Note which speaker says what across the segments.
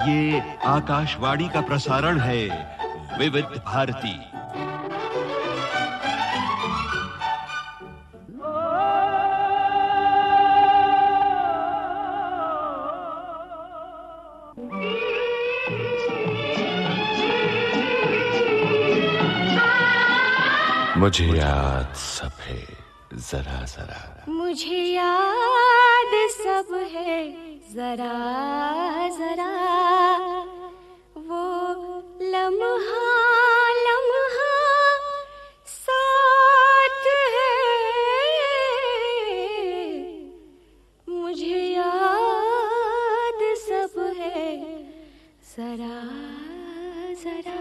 Speaker 1: ये आकाशवाणी का प्रसारण है विविध भारती।
Speaker 2: मुझे याद सब है जरा जरा,
Speaker 3: मुझे याद सब है जरा जरा, वो लम्हा लम्हा साथ है, मुझे याद सब है जरा जरा।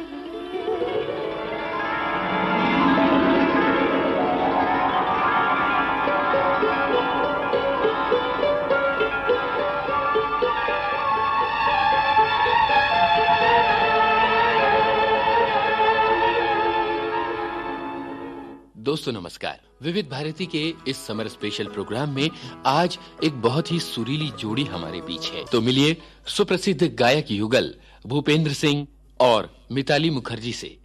Speaker 4: दोस्तों नमस्कार। विविध भारती के इस समर स्पेशल प्रोग्राम में आज एक बहुत ही सुरीली जोड़ी हमारे बीच है। तो मिलिए सुप्रसिद्ध गायक युगल भूपेंद्र सिंह और मिताली मुखर्जी से।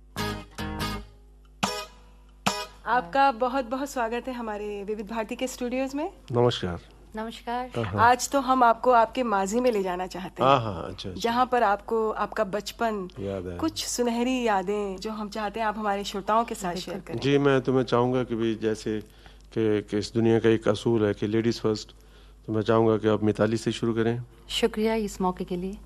Speaker 5: आपका बहुत बहुत स्वागत है हमारे विविध भारती के स्टूडियोज में।
Speaker 6: नमस्कार।
Speaker 3: नमस्कार।
Speaker 5: आज तो हम आपको आपके माजी में ले जाना चाहते हैं।
Speaker 6: अच्छा।
Speaker 5: जहाँ पर आपको आपका बचपन
Speaker 6: याद है,
Speaker 5: कुछ सुनहरी यादें जो हम चाहते हैं आप हमारे श्रोताओं के साथ शेयर करें।
Speaker 6: जी मैं तुम्हें चाहूँगा कि भी जैसे कि इस दुनिया का एक असूल है कि लेडीज़ फर्स्ट, तो मैं चाहूँगा कि आप मिताली से शुरू करें।
Speaker 7: शुक्रिया इस मौके के लिए।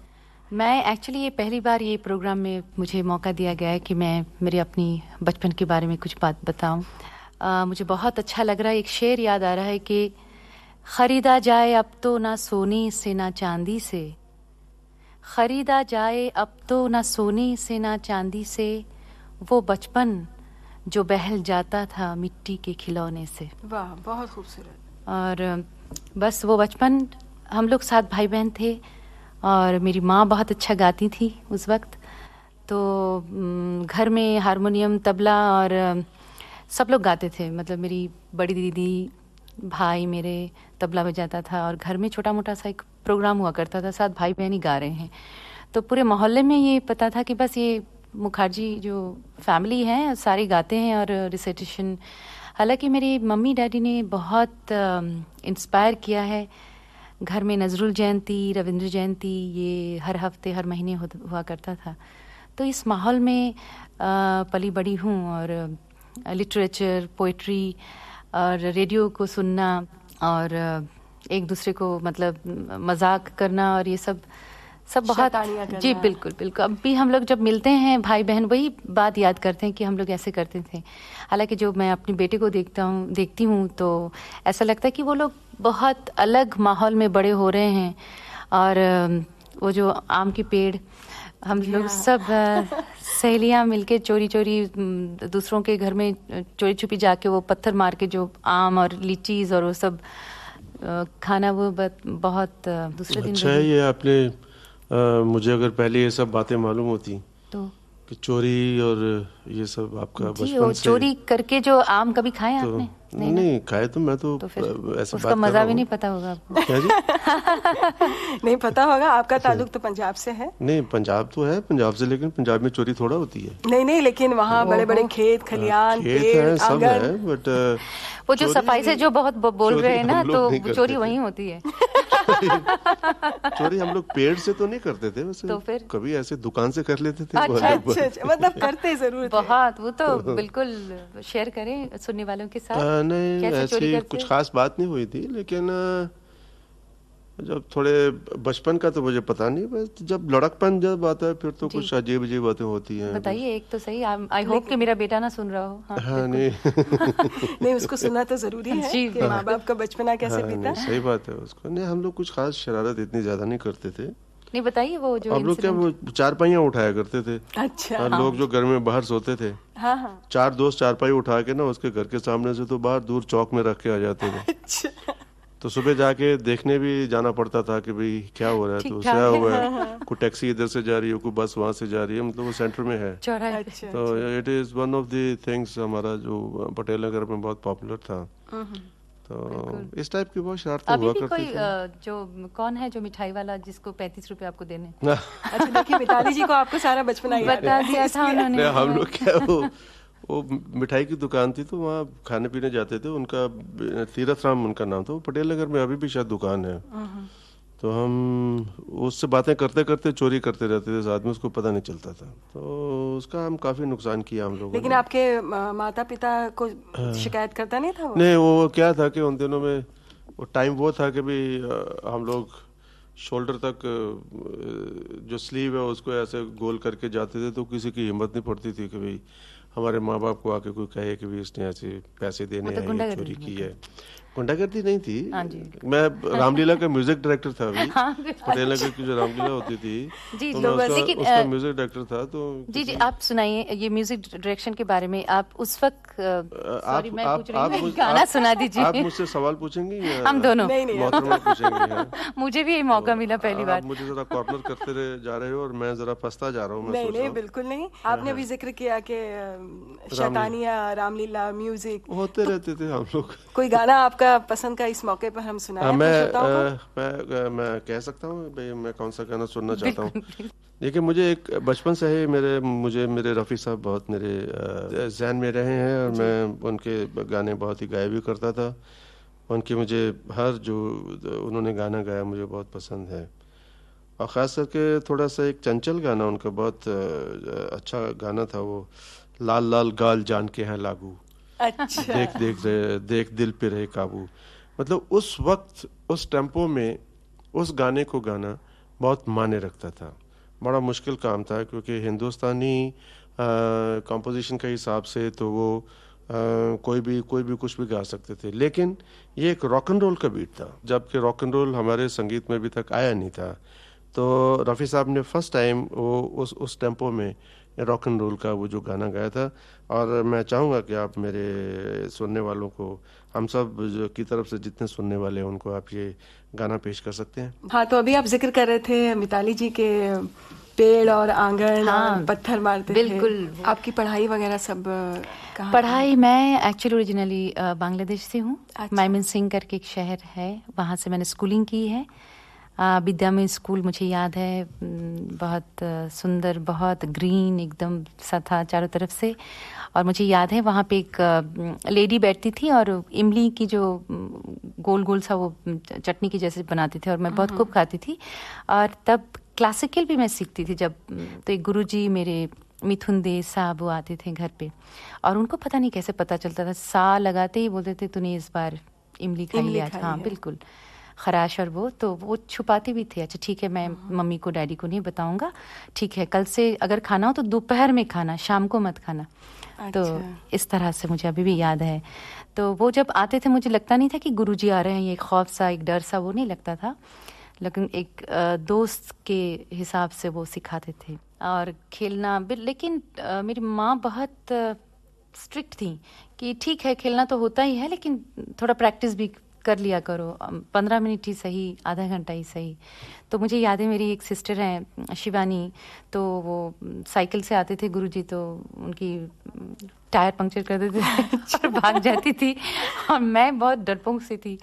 Speaker 7: मैं एक्चुअली ये पहली बार ये प्रोग्राम में मुझे मौका दिया गया है कि मैं मेरे अपनी बचपन के बारे में कुछ बात बताऊं। मुझे बहुत अच्छा लग रहा है। एक शेर याद आ रहा है कि खरीदा जाए अब तो ना सोने से ना चांदी से, खरीदा जाए अब तो ना सोने से ना चांदी से, वो बचपन जो बहल जाता था मिट्टी के खिलौने से।
Speaker 5: वाह, बहुत खूबसूरत।
Speaker 7: और बस वो बचपन, हम लोग 7 भाई बहन थे और मेरी माँ बहुत अच्छा गाती थी उस वक्त। तो घर में हारमोनियम तबला और सब लोग गाते थे। मतलब मेरी बड़ी दीदी भाई मेरे तबला बजाता था और घर में छोटा मोटा सा एक प्रोग्राम हुआ करता था, 7 भाई बहन ही गा रहे हैं। तो पूरे मोहल्ले में ये पता था कि बस ये मुखर्जी जो फैमिली है सारे गाते हैं और रिसाइटेशन। हालांकि मेरी मम्मी डैडी ने बहुत इंस्पायर किया है। घर में नजरुल जयंती, रविंद्र जयंती ये हर हफ्ते हर महीने हुआ करता था। तो इस माहौल में पली बड़ी हूँ और लिटरेचर, पोइट्री और रेडियो को सुनना और एक दूसरे को मतलब मजाक करना और ये सब बहुत। जी बिल्कुल बिल्कुल। अब भी हम लोग जब मिलते हैं भाई बहन वही बात याद करते हैं कि हम लोग ऐसे करते थे। हालांकि जो मैं अपनी बेटे को देखती हूँ तो ऐसा लगता है कि वो लोग बहुत अलग माहौल में बड़े हो रहे हैं। और वो जो आम के पेड़, हम लोग सब सहेलियां मिलके चोरी चोरी दूसरों के घर में चोरी छुपी जाके वो पत्थर मार के जो आम और लीचीज और वो सब खाना, वो बहुत दूसरे दिन।
Speaker 6: अच्छा है ये आपने मुझे अगर पहले ये सब बातें मालूम होती
Speaker 7: तो
Speaker 6: कि चोरी और ये सब आपका बचपन से
Speaker 7: चोरी करके जो आम कभी खाए
Speaker 6: तो
Speaker 7: आपने?
Speaker 6: नहीं खाए तो मैं तो
Speaker 7: फिर
Speaker 6: ऐसा
Speaker 7: उसका मजा भी नहीं पता होगा आपको।
Speaker 6: क्या जी?
Speaker 5: नहीं पता होगा। आपका ताल्लुक तो पंजाब से है।
Speaker 6: नहीं पंजाब तो है पंजाब से, लेकिन पंजाब में चोरी थोड़ा होती है।
Speaker 5: नहीं लेकिन वहाँ बड़े बड़े खेत खलियान पेड़
Speaker 6: सब है, बट
Speaker 7: वो जो सफाई से जो बहुत बोल रहे हैं ना, तो चोरी वहीं होती है।
Speaker 6: चोरी हम लोग पेड़ से तो नहीं करते थे वैसे,
Speaker 7: तो फिर
Speaker 6: कभी ऐसे दुकान से कर लेते थे।
Speaker 5: अच्छा मतलब करते जरूर
Speaker 7: बहुत। वो तो बिल्कुल शेयर करें सुनने वालों के साथ।
Speaker 6: नहीं ऐसी कुछ खास बात नहीं हुई थी, लेकिन जब थोड़े बचपन का तो मुझे पता नहीं, बस जब लड़कपन जब आता है फिर तो कुछ अजीब अजीब बातें होती हैं।
Speaker 7: बताइए एक तो सही। आई होप कि मेरा बेटा ना सुन रहा हो।
Speaker 6: हाँ नहीं
Speaker 5: नहीं उसको सुनना तो जरूरी है कि माँ बाप का बचपना कैसे बीता।
Speaker 6: सही बात है उसको। नहीं हम लोग कुछ खास शरारत इतनी ज्यादा नहीं करते थे।
Speaker 7: नहीं बताइए वो जो
Speaker 6: हम लोग क्या वो चारपाइयाँ उठाया करते थे।
Speaker 5: अच्छा।
Speaker 6: और लोग जो घर में बाहर सोते थे,
Speaker 5: हाँ
Speaker 6: 4 दोस्त चारपाई उठा के ना उसके घर के सामने से तो बाहर दूर चौक में रख के आ जाते थे।
Speaker 5: अच्छा।
Speaker 6: तो सुबह जाके देखने भी जाना पड़ता था कि भाई क्या हो रहा है, तो क्या हुआ है, कोई टैक्सी इधर से जा रही है, कोई बस वहाँ से जा रही है, मतलब वो सेंटर में है। तो it is one of the things हमारा जो पटेल नगर में बहुत पॉपुलर था। तो इस टाइप की बहुत शरारतें
Speaker 7: अभी
Speaker 6: हुआ
Speaker 7: भी
Speaker 6: करती
Speaker 7: कोई
Speaker 6: थी।
Speaker 7: जो कौन है जो मिठाई वाला जिसको 35 रुपए आपको देने
Speaker 5: अच्छा देखिए, मिताली जी को आपको सारा बचपना याद
Speaker 7: बता
Speaker 5: है।
Speaker 7: दिया था उन्होंने।
Speaker 6: नहीं, हम लोग क्या वो मिठाई की दुकान थी तो वहाँ खाने पीने जाते थे। उनका तीरथ राम उनका नाम था। वो पटेल नगर में अभी भी शायद दुकान है। तो हम उससे बातें करते करते चोरी करते रहते थे साथ में, उसको पता नहीं चलता था। तो उसका हम काफी नुकसान किया हम लोगों
Speaker 5: लेकिन
Speaker 6: ने।
Speaker 5: आपके माता पिता को शिकायत करता नहीं था वो?
Speaker 6: नहीं, वो क्या था कि उन दिनों में वो टाइम वो था कि भी हम लोग शोल्डर तक जो स्लीव है उसको ऐसे गोल करके जाते थे, तो किसी की हिम्मत नहीं पड़ती थी कि भाई हमारे माँ बाप को आके कोई कहे कि भी इसने ऐसे पैसे देने
Speaker 7: मतलब
Speaker 6: हैं, ये
Speaker 7: गुंडागर्दी
Speaker 6: चोरी की है। गुंडागर्दी नहीं थी।
Speaker 7: हाँ जी।
Speaker 6: मैं रामलीला का म्यूजिक डायरेक्टर था अभी।
Speaker 7: हाँ,
Speaker 6: पटेल नगर की जो रामलीला होती थी
Speaker 7: जी,
Speaker 6: तो मैं
Speaker 7: लेकिन,
Speaker 6: उसका म्यूजिक डायरेक्टर था। तो
Speaker 7: जी जी, आप सुनाइए ये म्यूजिक डायरेक्शन के बारे में। आप उस वक्त सॉरी मैं पूछ रही हूँ, गाना सुना दीजिए।
Speaker 6: आप मुझसे सवाल पूछेंगी या
Speaker 7: हम दोनों।
Speaker 5: नहीं
Speaker 6: मोहतरमा पूछेंगी? हाँ।
Speaker 7: मुझे भी ये मौका मिला पहली बार।
Speaker 6: आप मुझे जरा कॉर्नर करते जा रहे हो और मैं जरा फंसता जा रहा हूँ। मैं
Speaker 5: नहीं
Speaker 6: सोच रहा
Speaker 5: नहीं,
Speaker 6: हूँ।
Speaker 5: बिल्कुल नहीं। आपने अभी जिक्र किया कि शैतानिया, रामलीला, म्यूजिक
Speaker 6: होते रहते थे हम लोग।
Speaker 5: कोई गाना आपका पसंद का इस मौके पर हम सुनाएं अपने श्रोताओं को?
Speaker 6: मैं कह सकता हूँ भाई मैं कौन सा गाना सुनना चाहता हूँ। देखिए, मुझे एक बचपन से ही मेरे रफ़ी साहब बहुत मेरे ज़हन में रहे हैं और मैं उनके गाने बहुत ही गाया भी करता था। उनके मुझे हर जो उन्होंने गाना गाया मुझे बहुत पसंद है। और ख़ास करके थोड़ा सा एक चंचल गाना उनका बहुत अच्छा गाना था, वो लाल लाल गाल जान के हैं लागू,
Speaker 5: अच्छा।
Speaker 6: देख दिल पे रहे काबू। मतलब उस वक्त उस टेम्पो में उस गाने को गाना बहुत मायने रखता था। बड़ा मुश्किल काम था क्योंकि हिंदुस्तानी कंपोजिशन के हिसाब से तो वो कोई भी कुछ भी गा सकते थे, लेकिन ये एक रॉक एंड रोल का बीट था, जबकि रॉक एंड रोल हमारे संगीत में अभी तक आया नहीं था। तो रफ़ी साहब ने फर्स्ट टाइम वो उस टेम्पो में रॉक एंड रोल का वो जो गाना गाया था। और मैं चाहूँगा कि आप मेरे सुनने वालों को, हम सब की तरफ से जितने सुनने वाले हैं उनको आप ये गाना पेश कर सकते हैं।
Speaker 5: हाँ, तो अभी आप जिक्र कर रहे थे मिताली जी के पेड़ और आंगन,
Speaker 7: हाँ,
Speaker 5: और पत्थर मारते
Speaker 7: बिल्कुल।
Speaker 5: थे। आपकी पढ़ाई वगैरह सब कहाँ?
Speaker 7: पढ़ाई मैं एक्चुअली ओरिजिनली बांग्लादेश से हूँ।
Speaker 5: अच्छा।
Speaker 7: माइमन सिंह करके एक शहर है, वहाँ से मैंने स्कूलिंग की है। विद्या में स्कूल मुझे याद है, बहुत सुंदर, बहुत ग्रीन एकदम सा था चारों तरफ से। और मुझे याद है वहाँ पे एक लेडी बैठती थी और इमली की जो गोल गोल सा वो चटनी की जैसे बनाती थी और मैं बहुत खूब खाती थी। और तब क्लासिकल भी मैं सीखती थी जब, तो एक गुरुजी मेरे मिथुन दे साहब वो आते थे घर पे और उनको पता नहीं कैसे पता चलता था, सा लगाते ही बोलते थे तूने इस बार इमली खाई है। हाँ बिल्कुल, खराश। और वो वो छुपाते भी थे। अच्छा ठीक है, मैं मम्मी को डैडी को नहीं बताऊंगा, ठीक है, कल से अगर खाना हो तो दोपहर में खाना, शाम को मत खाना। तो इस तरह से मुझे अभी भी याद है। तो वो जब आते थे मुझे लगता नहीं था कि गुरुजी आ रहे हैं, ये खौफ सा, एक डर सा, वो नहीं लगता था, लेकिन एक दोस्त के हिसाब से वो सिखाते थे। और खेलना, लेकिन मेरी माँ बहुत स्ट्रिक्ट थी कि ठीक है खेलना तो होता ही है लेकिन थोड़ा प्रैक्टिस भी कर लिया करो, 15 मिनट ही सही, आधा घंटा ही सही। तो मुझे याद है मेरी एक सिस्टर है शिवानी, तो वो साइकिल से आते थे गुरुजी, तो उनकी टायर पंक्चर कर देते थे भाग जाती थी और मैं बहुत डरपोक सी थी,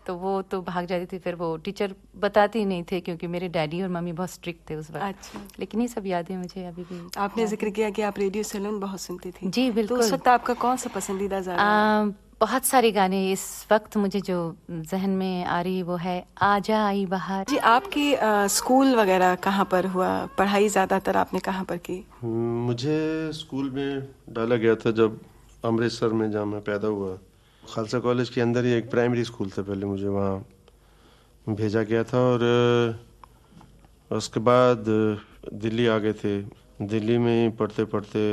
Speaker 7: तो वो तो भाग जाती थी। फिर वो टीचर बताते ही नहीं थे क्योंकि मेरे डैडी और मम्मी बहुत स्ट्रिक्ट थे उस वक्त। अच्छा। लेकिन ये सब यादें मुझे अभी भी।
Speaker 5: आपने जिक्र किया कि आप रेडियो सैलून बहुत सुनती थी।
Speaker 7: जी बिल्कुल।
Speaker 5: तो उस वक्त आपका कौन सा पसंदीदा गाना?
Speaker 7: बहुत सारे गाने इस वक्त मुझे जो जहन में आ रही वो है आजा आई बहार।
Speaker 5: जी, आपकी स्कूल वगैरह कहाँ पर हुआ? पढ़ाई ज्यादातर आपने कहाँ पर की?
Speaker 6: मुझे स्कूल में डाला गया था जब अमृतसर में, जहाँ मैं पैदा हुआ, खालसा कॉलेज के अंदर ही एक प्राइमरी स्कूल था, पहले मुझे वहाँ भेजा गया था और उसके बाद दिल्ली आ गए थे। दिल्ली में पढ़ते पढ़ते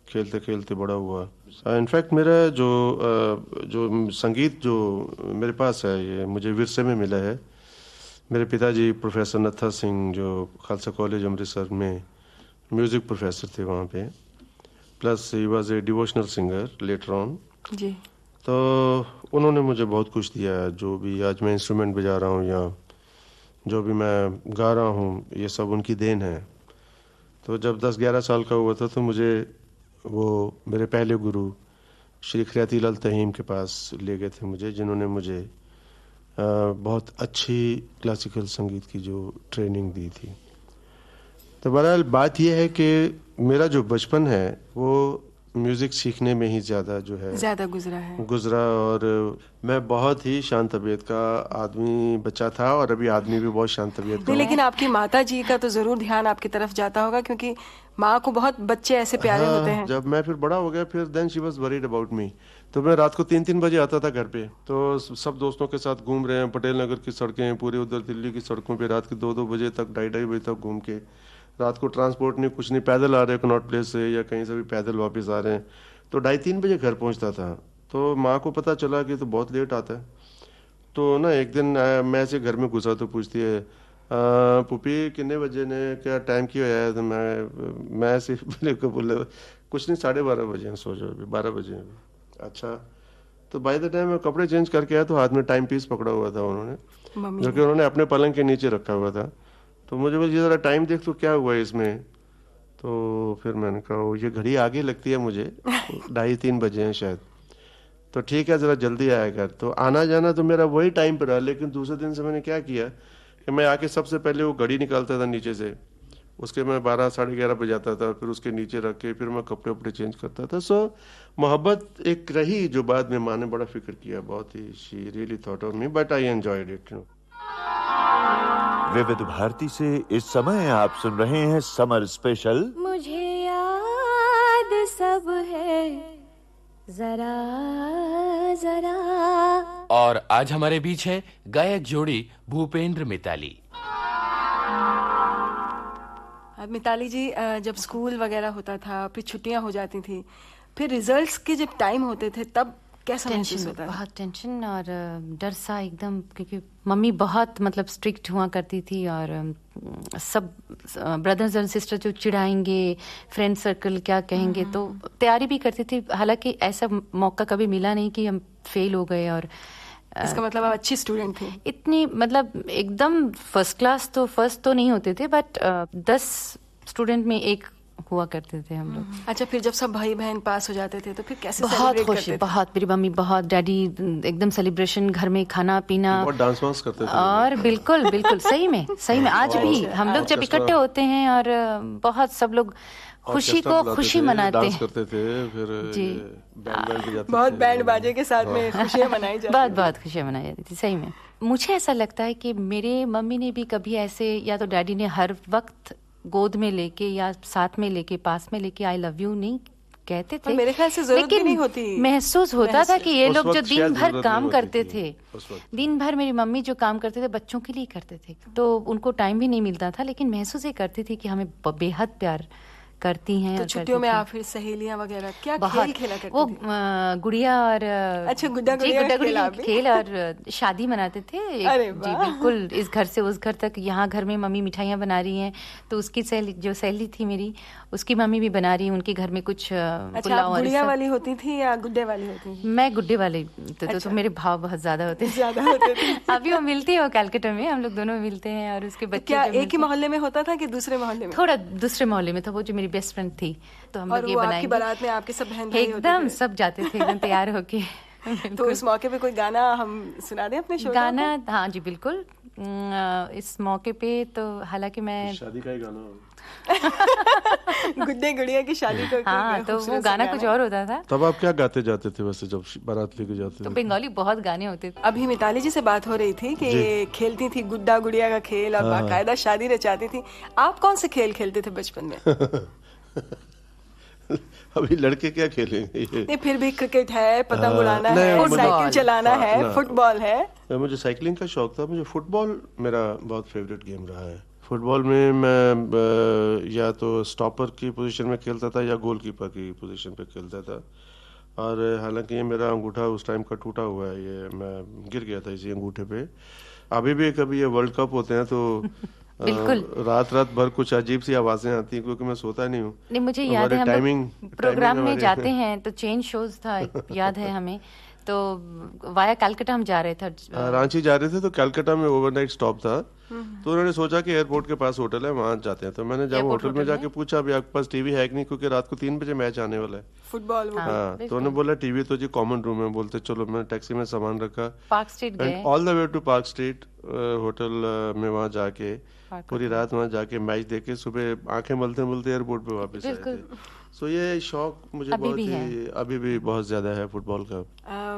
Speaker 6: खेलते खेलते बड़ा हुआ। इनफैक्ट मेरा जो संगीत जो मेरे पास है ये मुझे विरसे में मिला है। मेरे पिताजी प्रोफेसर नत्था सिंह जो खालसा कॉलेज अमृतसर में म्यूज़िक प्रोफेसर थे वहाँ पे, plus he was a devotional singer later on.
Speaker 5: जी।
Speaker 6: तो उन्होंने मुझे बहुत कुछ दिया है, जो भी आज मैं इंस्ट्रूमेंट बजा रहा हूँ या जो भी मैं गा रहा हूँ, ये सब उनकी देन है। तो जब 10-11 साल का हुआ था तो मुझे वो मेरे पहले गुरु श्री खिराती लाल तहीम के पास ले गए थे मुझे, जिन्होंने मुझे बहुत अच्छी क्लासिकल संगीत की जो ट्रेनिंग दी थी। तो बहरहाल बात यह है कि मेरा जो बचपन है वो म्यूज़िक सीखने में ही ज़्यादा गुजरा और मैं बहुत ही शांत तबीयत का आदमी बच्चा था और अभी आदमी भी बहुत शांत तबीयत का।
Speaker 5: लेकिन आपकी माता जी का तो जरूर ध्यान आपकी तरफ जाता होगा, क्योंकि माँ को बहुत बच्चे ऐसे प्यारे होते हैं।
Speaker 6: जब मैं फिर बड़ा हो गया फिर then she was worried about me. तो मैं रात को 3-3 बजे आता था घर पे, तो सब दोस्तों के साथ घूम रहे हैं पटेल नगर की सड़कें, पूरे उधर दिल्ली की सड़कों पे रात के 2-2 बजे तक 2:30 बजे तक घूम के, रात को ट्रांसपोर्ट नहीं कुछ नहीं, पैदल आ रहे हैं कनॉट प्लेस से या कहीं से भी पैदल वापस आ रहे हैं, तो 2:30-3 बजे घर पहुंचता था। तो माँ को पता चला कि तो बहुत लेट आता है। तो ना एक दिन मैं ऐसे घर में घुसा तो पूछती है पुपी कितने बजे ने क्या टाइम क्यों है? तो मैं ऐसे बोले कुछ नहीं 12:30 बजे सो जाओ, अभी 12 बजे। अच्छा, तो बाय द टाइम मैं कपड़े चेंज करके आया तो हाथ में टाइम पीस पकड़ा हुआ था उन्होंने, जो कि उन्होंने अपने पलंग के नीचे रखा हुआ था। तो मुझे बोले जरा टाइम देख तो क्या हुआ है इसमें। तो फिर मैंने कहा ये घड़ी आगे लगती है मुझे 2:30-3 बजे हैं शायद, तो ठीक है जरा जल्दी आया कर। तो आना जाना तो मेरा वही टाइम पर रहा, लेकिन दूसरे दिन से मैंने क्या किया कि मैं आके सबसे पहले वो घड़ी निकालता था नीचे से, उसके मैं 12-11:30 बजे आता था, फिर उसके नीचे रख के फिर मैं कपड़े उपड़े चेंज करता था। सो मोहब्बत एक रही जो बाद में माँ ने बड़ा फिक्र किया, बहुत ही she really thought of me but I enjoyed it.
Speaker 1: Vividh Bharati से इस समय आप सुन रहे हैं समर स्पेशल।
Speaker 3: मुझे याद सब है जरा जरा।
Speaker 4: और आज हमारे बीच है गायक जोड़ी भूपेंद्र मिताली।
Speaker 5: मिताली जी, जब स्कूल वगैरह होता था, फिर छुट्टियां हो जाती थी, फिर रिजल्ट्स के जब टाइम होते थे तब कैसा महसूस होता था?
Speaker 7: बहुत टेंशन और डर सा एकदम, क्योंकि मम्मी बहुत मतलब स्ट्रिक्ट हुआ करती थी और सब ब्रदर्स और सिस्टर जो चिढ़ाएंगे, फ्रेंड सर्कल क्या कहेंगे, तो तैयारी भी करती थी। हालांकि ऐसा मौका कभी मिला नहीं कि हम फेल हो गए। और
Speaker 5: इसका मतलब आप अच्छी स्टूडेंट थी?
Speaker 7: इतनी मतलब एकदम फर्स्ट क्लास तो फर्स्ट तो नहीं होते थे, बट 10 स्टूडेंट में एक हुआ करते थे हम लोग।
Speaker 5: अच्छा, फिर जब सब भाई बहन पास हो जाते थे तो फिर कैसे
Speaker 7: बहुत खुशी, बहुत मेरी मम्मी, बहुत डैडी, एकदम सेलिब्रेशन, घर में खाना पीना,
Speaker 6: बहुत डांस वांस करते थे।
Speaker 7: और बिल्कुल बिल्कुल सही में आज भी हम लोग जब इकट्ठे होते हैं और बहुत सब लोग खुशी को खुशी मनाते हैं,
Speaker 6: करते थे, फिर
Speaker 7: जी
Speaker 5: बहुत बैंड बाजे के साथ में खुशियां मनाई जाती थी।
Speaker 7: बहुत खुशियां मनाई जाती थी सही में। मुझे ऐसा लगता है कि मेरे मम्मी ने भी कभी ऐसे, या तो डैडी ने हर वक्त गोद में लेके या साथ में लेके पास में लेके आई लव यू नहीं कहते थे,
Speaker 5: मेरे ख्याल से जरूरत भी नहीं होती,
Speaker 7: महसूस होता था कि ये लोग जो दिन भर काम करते थे, दिन भर मेरी मम्मी जो काम करते थे बच्चों के लिए करते थे, तो उनको टाइम भी नहीं मिलता था, लेकिन महसूस ये करती थी कि हमें बेहद प्यार करती हैं।
Speaker 5: तो छुट्टियों में आप फिर सहेलियां वगैरह क्या खेल खेला करती
Speaker 7: वो
Speaker 5: थी?
Speaker 7: गुड़िया और
Speaker 5: अच्छा, गुड्डा गुड़िया
Speaker 7: खेल और शादी मनाते थे।
Speaker 5: अरे
Speaker 7: जी बिल्कुल, इस घर से उस घर तक, यहाँ घर में मम्मी मिठाइयाँ बना रही हैं तो उसकी जो सहेली थी मेरी, उसकी मम्मी भी बना रही है, उनके घर में कुछ
Speaker 5: पुलाव। आप गुड़िया वाली होती थी या गुड्डे वाली होती थी?
Speaker 7: मैं गुड्डे वाली, तो मेरे भाव बहुत ज्यादा होते थे। अभी वो मिलती है, वो कैलकाटा में, हम लोग दोनों मिलते हैं और उसके बच्चे।
Speaker 5: क्या एक ही मोहल्ले में होता था कि दूसरे मोहल्ले में?
Speaker 7: थोड़ा दूसरे मोहल्ले में था, वो जो मेरी बेस्ट फ्रेंड थी, तो हम लोग ये बनाएंगे।
Speaker 5: बारात में आपके सब बहन भाई
Speaker 7: एकदम सब जाते थे एकदम तैयार होके।
Speaker 5: तो इस मौके पे कोई गाना हम सुना दें अपने शो?
Speaker 7: गाना, हाँ जी बिल्कुल। इस मौके पे तो हालांकि मैं
Speaker 6: शादी का ही गाना
Speaker 5: गुड्डे गुड़िया की शादी का,
Speaker 7: हाँ, तो वो गाना कुछ और होता था।
Speaker 6: तब आप क्या गाते जाते थे वैसे जब बारात लेके जाते थे?
Speaker 7: तो बंगाली बहुत गाने होते थे।
Speaker 5: अभी मिताली जी से बात हो रही थी कि खेलती थी गुड्डा गुड़िया का खेल और बाकायदा शादी रचाती थी। आप कौन से खेल खेलते थे बचपन में?
Speaker 6: अभी लड़के क्या खेलेंगे?
Speaker 5: नहीं, फिर भी क्रिकेट है, पतंग उड़ाना है, साइकिल चलाना है, फुटबॉल है।
Speaker 6: मुझे साइकिलिंग का शौक था। मुझे फुटबॉल मेरा बहुत फेवरेट गेम रहा है। फुटबॉल में मैं या तो स्टॉपर की पोजीशन में खेलता था या गोलकीपर की पोजीशन पे खेलता था। और हालांकि ये मेरा अंगूठा उस टाइम का टूटा हुआ है, ये मैं गिर गया था इसी अंगूठे पे। अभी भी कभी ये वर्ल्ड कप होते हैं तो रात भर कुछ अजीब सी आवाजें आती हैं क्योंकि मैं सोता नहीं हूँ।
Speaker 7: मुझे याद है हम लोग प्रोग्राम में जाते हैं तो चेंज शोज था, याद है हमें तो वाया कलकत्ता हम जा रहे थे।
Speaker 6: रांची जा रहे थे तो कलकत्ता में ओवरनाइट स्टॉप था, तो उन्होंने सोचा कि एयरपोर्ट के पास होटल है, वहां जाते हैं। तो मैंने जब
Speaker 7: एयरपोर्ट
Speaker 6: होटल में
Speaker 7: होटल
Speaker 6: जाके पूछा अभी आपके पास टीवी है कि नहीं, क्योंकि रात को 3 बजे मैच आने वाला है।
Speaker 5: फुटबॉल
Speaker 6: हाँ, तो उन्होंने बोला टीवी तो जी कॉमन रूम में। बोलते चलो, मैंने टैक्सी में सामान रखा,
Speaker 7: पार्क स्ट्रीट गए,
Speaker 6: and all the way to Park Street hotel में वहां जाके पूरी रात वहां जाके मैच देखे, सुबह आंखें मलते मलते एयरपोर्ट पे वापस आए थे। सो ये शौक मुझे बहुत ही अभी भी बहुत ज्यादा है फुटबॉल का।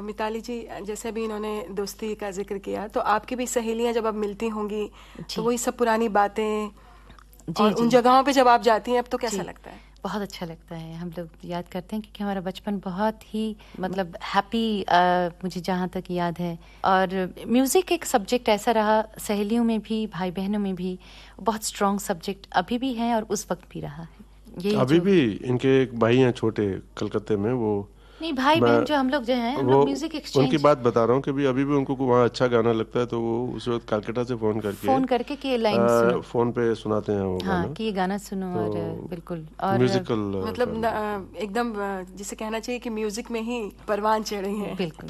Speaker 5: मिताली जी, जैसे अभी इन्होंने दोस्ती का जिक्र किया, तो आपकी भी सहेलियां जब अब मिलती होंगी तो वही सब पुरानी बातें और उन जगहों पे जब आप जाती हैं अब तो कैसा लगता है?
Speaker 7: बहुत अच्छा लगता है। हम लोग याद करते हैं क्योंकि हमारा बचपन बहुत ही मतलब हैप्पी, मुझे जहाँ तक याद है। और म्यूज़िक एक सब्जेक्ट ऐसा रहा, सहेलियों में भी भाई बहनों में भी बहुत स्ट्रॉन्ग सब्जेक्ट अभी भी है और उस वक्त भी रहा है।
Speaker 6: अभी भी इनके एक भाई हैं छोटे कलकत्ते में, वो
Speaker 7: नहीं भाई बहन जो हम लोग जो हैं, हम लोग म्यूजिक एक्सचेंज,
Speaker 6: उनकी बात बता रहा हूँ कि भी अभी भी उनको वहाँ अच्छा गाना लगता है तो वो उस वक्त कलकत्ता से फोन करके
Speaker 7: कि ये लाइन सुनो,
Speaker 6: फोन पे सुनाते हैं वो गाना,
Speaker 7: कि ये गाना सुनो।
Speaker 6: तो
Speaker 7: और बिल्कुल और
Speaker 6: म्यूजिकल
Speaker 5: मतलब एकदम जिसे कहना चाहिए कि म्यूजिक में ही परवान चढ़े हैं।
Speaker 7: बिल्कुल।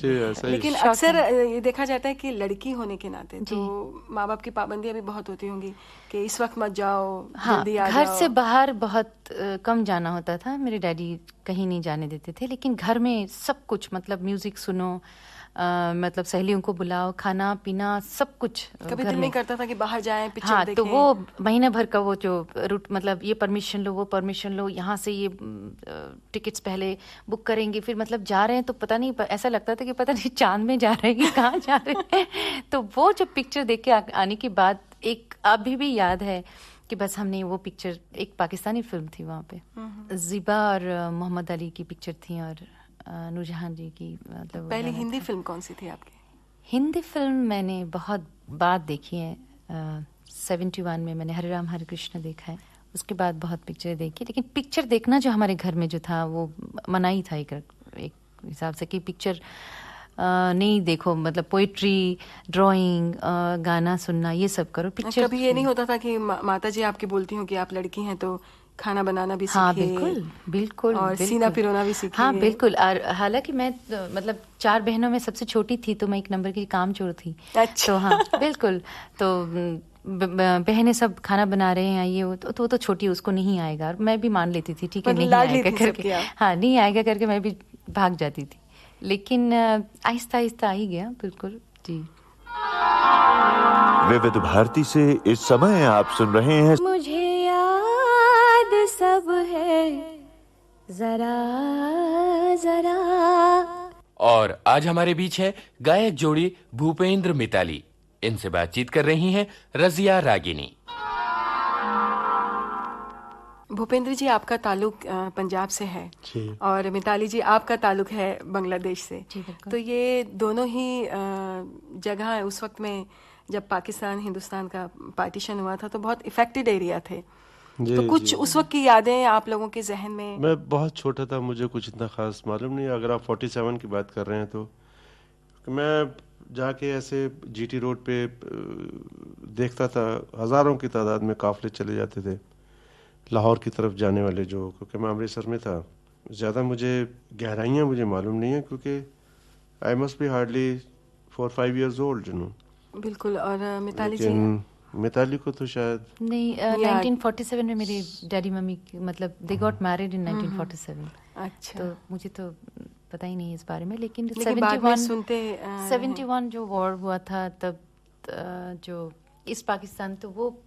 Speaker 5: लेकिन अक्सर ये देखा जाता है कि लड़की होने के नाते तो माँ बाप की पाबंदियां भी बहुत होती होंगी कि इस वक्त मत जाओ, जल्दी आ
Speaker 7: घर
Speaker 5: जाओ।
Speaker 7: से बाहर बहुत कम जाना होता था। मेरे डैडी कहीं नहीं जाने देते थे, लेकिन घर में सब कुछ मतलब म्यूजिक सुनो, मतलब सहेलियों को बुलाओ, खाना पीना सब कुछ।
Speaker 5: कभी दिल नहीं करता था कि बाहर जाएं, पिक्चर
Speaker 7: हाँ,
Speaker 5: देखें?
Speaker 7: तो वो महीने भर का वो जो रूट, मतलब ये परमिशन लो, वो परमिशन लो, यहाँ से ये टिकट्स पहले बुक करेंगे, फिर मतलब जा रहे हैं तो पता नहीं, ऐसा लगता था कि पता नहीं चांद में जा रहे हैं कि कहाँ जा रहे हैं। तो वो जो पिक्चर देख के आने के बाद एक अभी भी याद है कि बस हमने वो पिक्चर, एक पाकिस्तानी फिल्म थी वहाँ पे, ज़ीबा और मोहम्मद अली की पिक्चर थी और नूरजहां जी की। मतलब
Speaker 5: पहली हिंदी फिल्म कौन सी थी आपकी?
Speaker 7: हिंदी फिल्म मैंने बहुत बाद देखी है। 71 में मैंने हरे राम हरे कृष्ण देखा है। उसके बाद बहुत पिक्चरें देखी, लेकिन पिक्चर देखना जो हमारे घर में जो था वो मनाही था एक हिसाब से कि पिक्चर नहीं देखो, मतलब पोइट्री, ड्राइंग, गाना सुनना, ये सब करो। पिक्चर
Speaker 5: कभी ये नहीं होता था कि माता जी आपकी बोलती हूँ कि आप लड़की हैं तो खाना बनाना भी सीखिए?
Speaker 7: हाँ बिल्कुल बिल्कुल।
Speaker 5: और सीना पिरोना भी सीखिए?
Speaker 7: हाँ बिल्कुल। और हालांकि मैं मतलब 4 बहनों में सबसे छोटी थी, तो मैं 1 नंबर की कामचोर थी।
Speaker 5: अच्छा।
Speaker 7: तो हाँ बिल्कुल। तो बहनें सब खाना बना रहे हैं, ये वो तो छोटी, उसको नहीं आएगा। और मैं भी मान लेती थी, ठीक है नहीं आएगा करके, हाँ नहीं आएगा करके मैं भी भाग जाती थी। लेकिन आहिस्ता आहिस्ता आ ही गया। बिल्कुल जी।
Speaker 2: विविध भारती से इस समय आप सुन रहे हैं
Speaker 3: मुझे याद सब है जरा जरा।
Speaker 4: और आज हमारे बीच है गायक जोड़ी भूपेंद्र मिताली। इनसे बातचीत कर रही हैं रजिया रागिनी।
Speaker 5: भूपेंद्र जी, आपका ताल्लुक पंजाब से है और मिताली जी आपका ताल्लुक है बांग्लादेश से। तो ये दोनों ही जगह उस वक्त में जब पाकिस्तान हिंदुस्तान का पार्टीशन हुआ था तो बहुत इफेक्टेड एरिया थे। तो कुछ उस वक्त की यादें आप लोगों के जहन में?
Speaker 6: मैं बहुत छोटा था, मुझे कुछ इतना खास मालूम नहीं। अगर आप 47 की बात कर रहे हैं तो मैं जाके ऐसे जीटी रोड पे देखता था, हजारों की तादाद में काफले चले जाते थे लाहौर की तरफ जाने वाले, जो क्योंकि मैं अमृतसर में था। ज़्यादा मुझे गहराइयाँ मुझे मालूम नहीं है क्योंकि I must be hardly 4-5 years old, you know।
Speaker 5: बिल्कुल। और मिताली जी?
Speaker 6: मिताली को तो शायद
Speaker 7: नहीं, 1947 में मेरे डैडी मम्मी मतलब दे गॉट मैरिड इन 1947।
Speaker 5: अच्छा।
Speaker 7: तो मुझे तो पता ही नहीं है इस बारे में, लेकिन 71 जो वॉर हुआ था तब जो ईस्ट पाकिस्तान, तो वो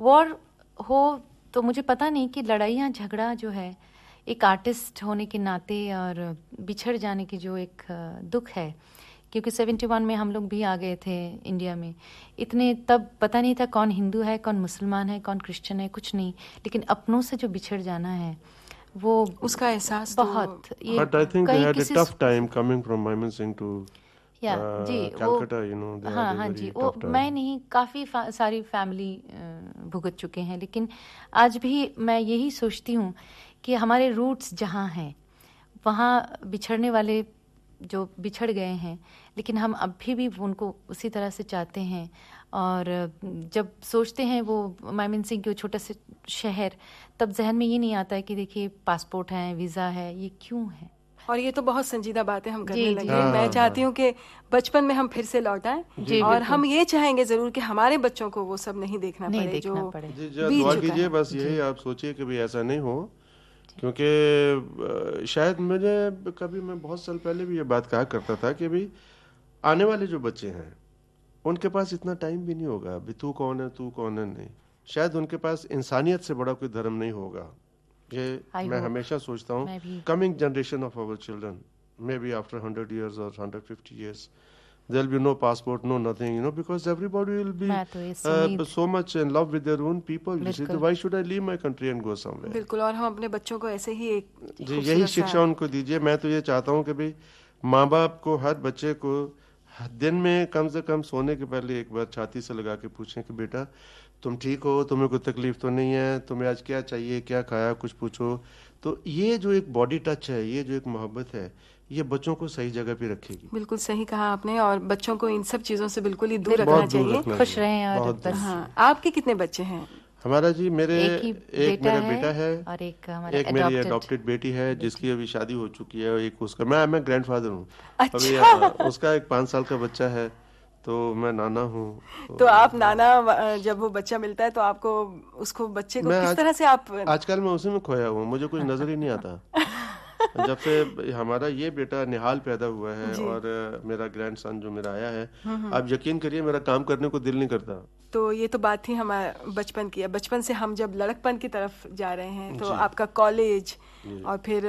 Speaker 7: वॉर हो तो मुझे पता नहीं कि लड़ाइयाँ झगड़ा जो है एक आर्टिस्ट होने के नाते और बिछड़ जाने की जो एक दुख है, क्योंकि 71 में हम लोग भी आ गए थे इंडिया में। इतने तब पता नहीं था कौन हिंदू है, कौन मुसलमान है, कौन क्रिश्चियन है, कुछ नहीं। लेकिन अपनों से जो बिछड़ जाना है वो
Speaker 5: उसका एहसास
Speaker 7: बहुत।
Speaker 6: But I think they had a tough time coming from Mymensingh to
Speaker 7: ji
Speaker 6: Calcutta, you know, they
Speaker 7: हाँ
Speaker 6: had a
Speaker 7: हाँ
Speaker 6: very
Speaker 7: जी,
Speaker 6: tough
Speaker 7: वो
Speaker 6: time.
Speaker 7: मैं नहीं, काफ़ी सारी फैमिली भुगत चुके हैं। लेकिन आज भी मैं यही सोचती हूँ कि हमारे रूट्स जहाँ हैं वहाँ बिछड़ने वाले जो बिछड़ गए हैं, लेकिन हम अभी भी उनको उसी तरह से चाहते हैं। और जब सोचते हैं वो मायमनसिंह के छोटा सा शहर, तब जहन में ये नहीं आता है कि देखिए पासपोर्ट है, वीज़ा है, ये क्यों है?
Speaker 5: और ये तो बहुत संजीदा बातें हम करने
Speaker 7: जी,
Speaker 5: लगे
Speaker 7: जी।
Speaker 5: हैं। मैं चाहती हूँ कि बचपन में हम फिर से लौट आएं
Speaker 7: जी,
Speaker 5: और
Speaker 7: बिल्कुल।
Speaker 5: हम ये चाहेंगे जरूर कि हमारे बच्चों को वो सब नहीं देखना
Speaker 7: नहीं
Speaker 5: पड़े
Speaker 7: देखना
Speaker 5: जो
Speaker 7: पड़े।
Speaker 6: जी
Speaker 5: बीत
Speaker 6: दुआ
Speaker 5: चुका
Speaker 6: कीजिए,
Speaker 5: है।
Speaker 6: बस यही आप सोचिए कि भाई ऐसा नहीं हो, क्योंकि शायद मुझे कभी, मैं बहुत साल पहले भी ये बात कहा करता था कि भाई आने वाले जो बच्चे हैं उनके पास इतना टाइम भी नहीं होगा, अभी तू कौन है तू कौन है, नहीं, शायद उनके पास इंसानियत से बड़ा कोई धर्म नहीं होगा। ये
Speaker 7: I
Speaker 6: मैं
Speaker 7: hope.
Speaker 6: हमेशा सोचता हूँ,
Speaker 7: मैं भी।
Speaker 6: Coming generation of our children, maybe after 100 years or 150 years, there will be no passport, no nothing, because everybody will be
Speaker 7: मैं तो इस उम्मीद-
Speaker 6: so much in love with their own people. You see,
Speaker 7: बिल्कुल।
Speaker 6: why should I leave my country and go somewhere?
Speaker 5: बिल्कुल, और हम अपने बच्चों को ऐसे ही एक
Speaker 6: जी
Speaker 5: खूबसूरत
Speaker 6: यही
Speaker 5: सा-
Speaker 6: शिक्षा उनको दीजिए। मैं तो ये चाहता हूँ कि भाई माँ बाप को, हर बच्चे को दिन में कम से कम सोने के पहले एक बार छाती से लगा के पूछें कि बेटा तुम ठीक हो, तुम्हें कोई तकलीफ तो नहीं है, तुम्हें आज क्या चाहिए, क्या खाया, कुछ पूछो। तो ये जो एक बॉडी टच है, ये जो एक मोहब्बत है, ये बच्चों को सही जगह पे रखेगी।
Speaker 5: बिल्कुल सही कहा आपने, और बच्चों को इन सब चीजों से बिल्कुल ही दूर रखना
Speaker 6: बहुत दूर
Speaker 5: चाहिए।
Speaker 6: रखना
Speaker 7: खुश
Speaker 6: चाहिए,
Speaker 7: रहें और
Speaker 6: बहुत
Speaker 7: बस।
Speaker 6: दूर।
Speaker 5: हाँ, आपके कितने बच्चे हैं?
Speaker 6: हमारा जी मेरे
Speaker 7: एक
Speaker 6: मेरा बेटा है
Speaker 7: और एक हमारा
Speaker 6: एक मेरी
Speaker 7: adopted।
Speaker 6: अडॉप्टेड बेटी है जिसकी अभी शादी हो चुकी है, और एक उसका, मैं ग्रैंडफादर हूँ अभी।
Speaker 5: अच्छा।
Speaker 6: उसका एक 5 साल का बच्चा है, तो मैं नाना हूँ।
Speaker 5: तो आप नाना, जब वो बच्चा मिलता है तो आपको उसको, बच्चे को
Speaker 6: मैं
Speaker 5: किस
Speaker 6: आज-
Speaker 5: तरह से आप
Speaker 6: आजकल मैं उसी में खोया हुआ हूँ, मुझे कुछ नजर ही नहीं आता। जब से हमारा ये बेटा निहाल पैदा हुआ है
Speaker 5: जी।
Speaker 6: और मेरा ग्रैंडसन जो मेरा आया है, आप यकीन करिए मेरा काम करने को दिल नहीं करता।
Speaker 5: तो ये तो बात थी हमारे बचपन की। अब बचपन से हम जब लड़कपन की तरफ जा रहे हैं, तो
Speaker 6: जी।
Speaker 5: आपका कॉलेज, और फिर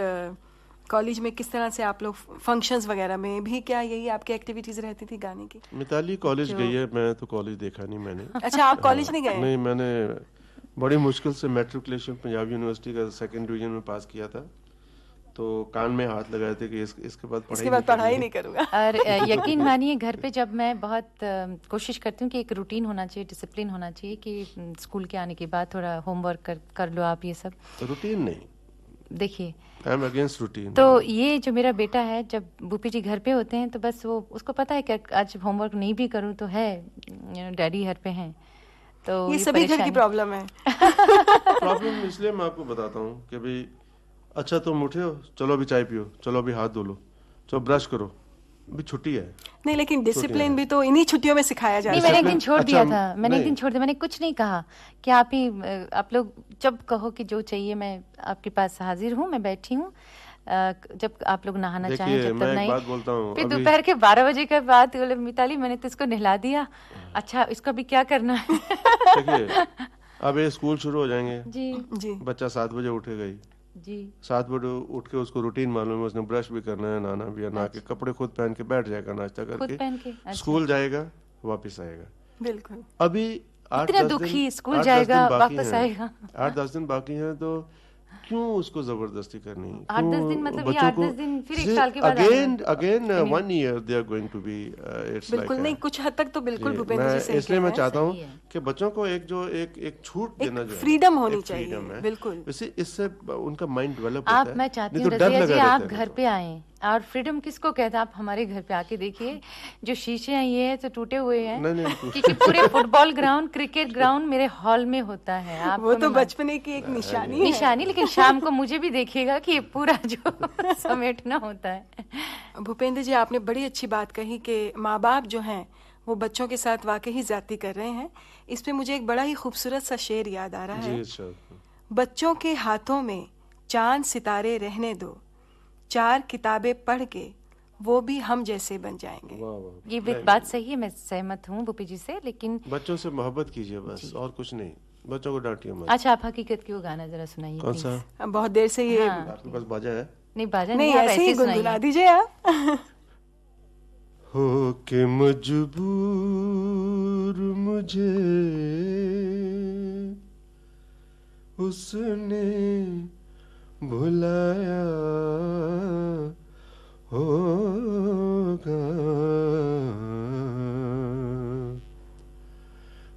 Speaker 5: कॉलेज में किस तरह से आप लोग फंक्शंस वगैरह में भी, क्या यही आपकी एक्टिविटीज रहती थी गाने की?
Speaker 6: मिताली कॉलेज गई है, मैं तो कॉलेज देखा नहीं मैंने।
Speaker 5: अच्छा, आप कॉलेज नहीं गए?
Speaker 6: नहीं, मैंने बड़ी मुश्किल से मैट्रिकुलेशन पंजाब यूनिवर्सिटी का 2nd डिवीजन में पास किया था, तो कान में हाथ लगाए थे कि इसके बाद
Speaker 5: इसके बाद पढ़ाई नहीं करूंगा।
Speaker 7: और यकीन मानिए घर पे जब मैं बहुत कोशिश करती हूँ कि एक रूटीन होना चाहिए, डिसिप्लिन होना चाहिए कि स्कूल के आने के बाद थोड़ा होमवर्क कर लो आप, ये सब
Speaker 6: रूटीन नहीं,
Speaker 7: देखिए।
Speaker 6: I am against routine.
Speaker 7: तो ये जो मेरा बेटा है, जब भूपी जी घर पे होते हैं तो बस वो, उसको पता है कि आज होमवर्क नहीं भी करूँ तो है, डैडी घर पे हैं, तो
Speaker 5: ये सभी घर की
Speaker 7: परेशानी-
Speaker 5: प्रॉब्लम है।
Speaker 6: प्रॉब्लम इसलिए मैं आपको बताता हूँ कि भाई अच्छा तुम उठे हो, चलो अभी चाय पियो, चलो अभी हाथ धो लो, चलो ब्रश करो, अभी छुट्टी है।
Speaker 5: नहीं, लेकिन डिसिप्लिन भी तो इन्हीं छुट्टियों में सिखाया
Speaker 7: नहीं,
Speaker 5: जाता
Speaker 7: मैंने
Speaker 5: है।
Speaker 7: एक दिन छोड़ दिया
Speaker 6: अच्छा,
Speaker 7: था, मैंने एक दिन
Speaker 6: नहीं।
Speaker 7: छोड़ दिया, मैंने कुछ नहीं कहा कि आप लोग जब कहो कि जो चाहिए मैं आपके पास हाजिर हूँ, मैं बैठी हूँ, जब आप लोग नहाना चाहें,
Speaker 6: देखिए
Speaker 7: जब
Speaker 6: मैं
Speaker 7: तक
Speaker 6: एक
Speaker 7: नहीं।
Speaker 6: बात बोलता हूँ,
Speaker 7: फिर
Speaker 6: अभी
Speaker 7: दोपहर के 12 बजे के बाद बोले मिताली मैंने तो इसको नहला दिया, अच्छा इसको अभी क्या करना है?
Speaker 6: देखिए अब ये स्कूल शुरू हो जाएंगे,
Speaker 7: जी
Speaker 5: जी,
Speaker 6: बच्चा 7 बजे उठेगा ही,
Speaker 7: जी
Speaker 6: 7 बजे उठ के उसको रूटीन मालूम है, उसने ब्रश भी करना है, नहाना भी है, नहा के कपड़े खुद पहन के बैठ जाएगा, नाश्ता
Speaker 7: खुद
Speaker 6: करके
Speaker 7: पहन के, अच्छा।
Speaker 6: स्कूल जाएगा, वापस आएगा।
Speaker 5: बिल्कुल।
Speaker 6: अभी 8-10
Speaker 7: इतना
Speaker 6: दिन-
Speaker 7: दुखी, स्कूल
Speaker 6: 8-10
Speaker 7: जाएगा,
Speaker 6: दिन बाकी
Speaker 7: वापस
Speaker 6: हैं।
Speaker 7: आएगा।
Speaker 6: 8-10 दिन बाकी हैं, तो क्यों उसको जबरदस्ती करनी?
Speaker 7: 8-10 दिन मतलब ये 8-10 दिन फिर 1 साल के बाद
Speaker 6: again 1 year they are going to be it's
Speaker 5: बिल्कुल
Speaker 6: like
Speaker 5: नहीं, कुछ हद तक तो बिल्कुल
Speaker 6: जी,
Speaker 5: भूपेंद्र
Speaker 6: मैं
Speaker 5: जी सही
Speaker 6: इसलिए
Speaker 5: कह
Speaker 6: मैं
Speaker 5: रहे हैं।
Speaker 6: चाहता हूँ
Speaker 7: सही है।
Speaker 6: कि बच्चों को एक जो एक छूट देना जो है,
Speaker 5: freedom होनी
Speaker 6: एक
Speaker 5: चाहिए,
Speaker 6: freedom है,
Speaker 5: बिल्कुल।
Speaker 6: इससे उनका माइंड डेवलप होता
Speaker 7: आप,
Speaker 6: है।
Speaker 7: मैं चाहती
Speaker 6: नहीं
Speaker 7: हूँ
Speaker 6: तो डर
Speaker 7: रजिया
Speaker 6: लगा
Speaker 7: जी
Speaker 6: रहता
Speaker 7: आप
Speaker 6: है
Speaker 7: घर
Speaker 6: बच्चों
Speaker 7: पे आए, और फ्रीडम किसको कहते हैं, आप हमारे घर पे आके देखिए, जो शीशे हैं ये तो टूटे हुए हैं,
Speaker 6: नहीं, नहीं,
Speaker 7: क्योंकि पूरे फुटबॉल ग्राउंड, क्रिकेट ग्राउंड मेरे हॉल में होता है। आप
Speaker 5: वो तो बचपने की एक निशानी है।
Speaker 7: निशानी, लेकिन शाम को मुझे भी देखिएगा कि ये पूरा जो समेटना होता है।
Speaker 5: भूपेंद्र जी, आपने बड़ी अच्छी बात कही कि माँ बाप जो हैं वो बच्चों के साथ वाकई ही ज्यादती कर रहे हैं। इस पे मुझे एक बड़ा ही खूबसूरत सा शेर याद आ रहा
Speaker 6: जी,
Speaker 5: है।
Speaker 6: अच्छा।
Speaker 5: बच्चों के हाथों में चांद सितारे रहने दो, 4 किताबें पढ़ के वो भी हम जैसे बन जाएंगे।
Speaker 6: वाह वाह,
Speaker 7: ये बात सही है, मैं सहमत हूँ भूपी जी से, लेकिन
Speaker 6: बच्चों से मोहब्बत कीजिए बस, और कुछ नहीं, बच्चों को डांटिए मत।
Speaker 7: अच्छा आप हकीकत की वो गाना जरा सुनाइए
Speaker 6: कौन
Speaker 7: please।
Speaker 6: सा?
Speaker 5: अब बहुत देर से ये
Speaker 7: हाँ।
Speaker 6: आपके पास बाजा है?
Speaker 7: नहीं बाजा
Speaker 5: नहीं,
Speaker 7: आप
Speaker 5: ऐसे ही
Speaker 7: सुनाइए।
Speaker 5: गुनगुना दीजिए आप।
Speaker 6: हो के मजबूर मुझे उसने भुलाया होगा,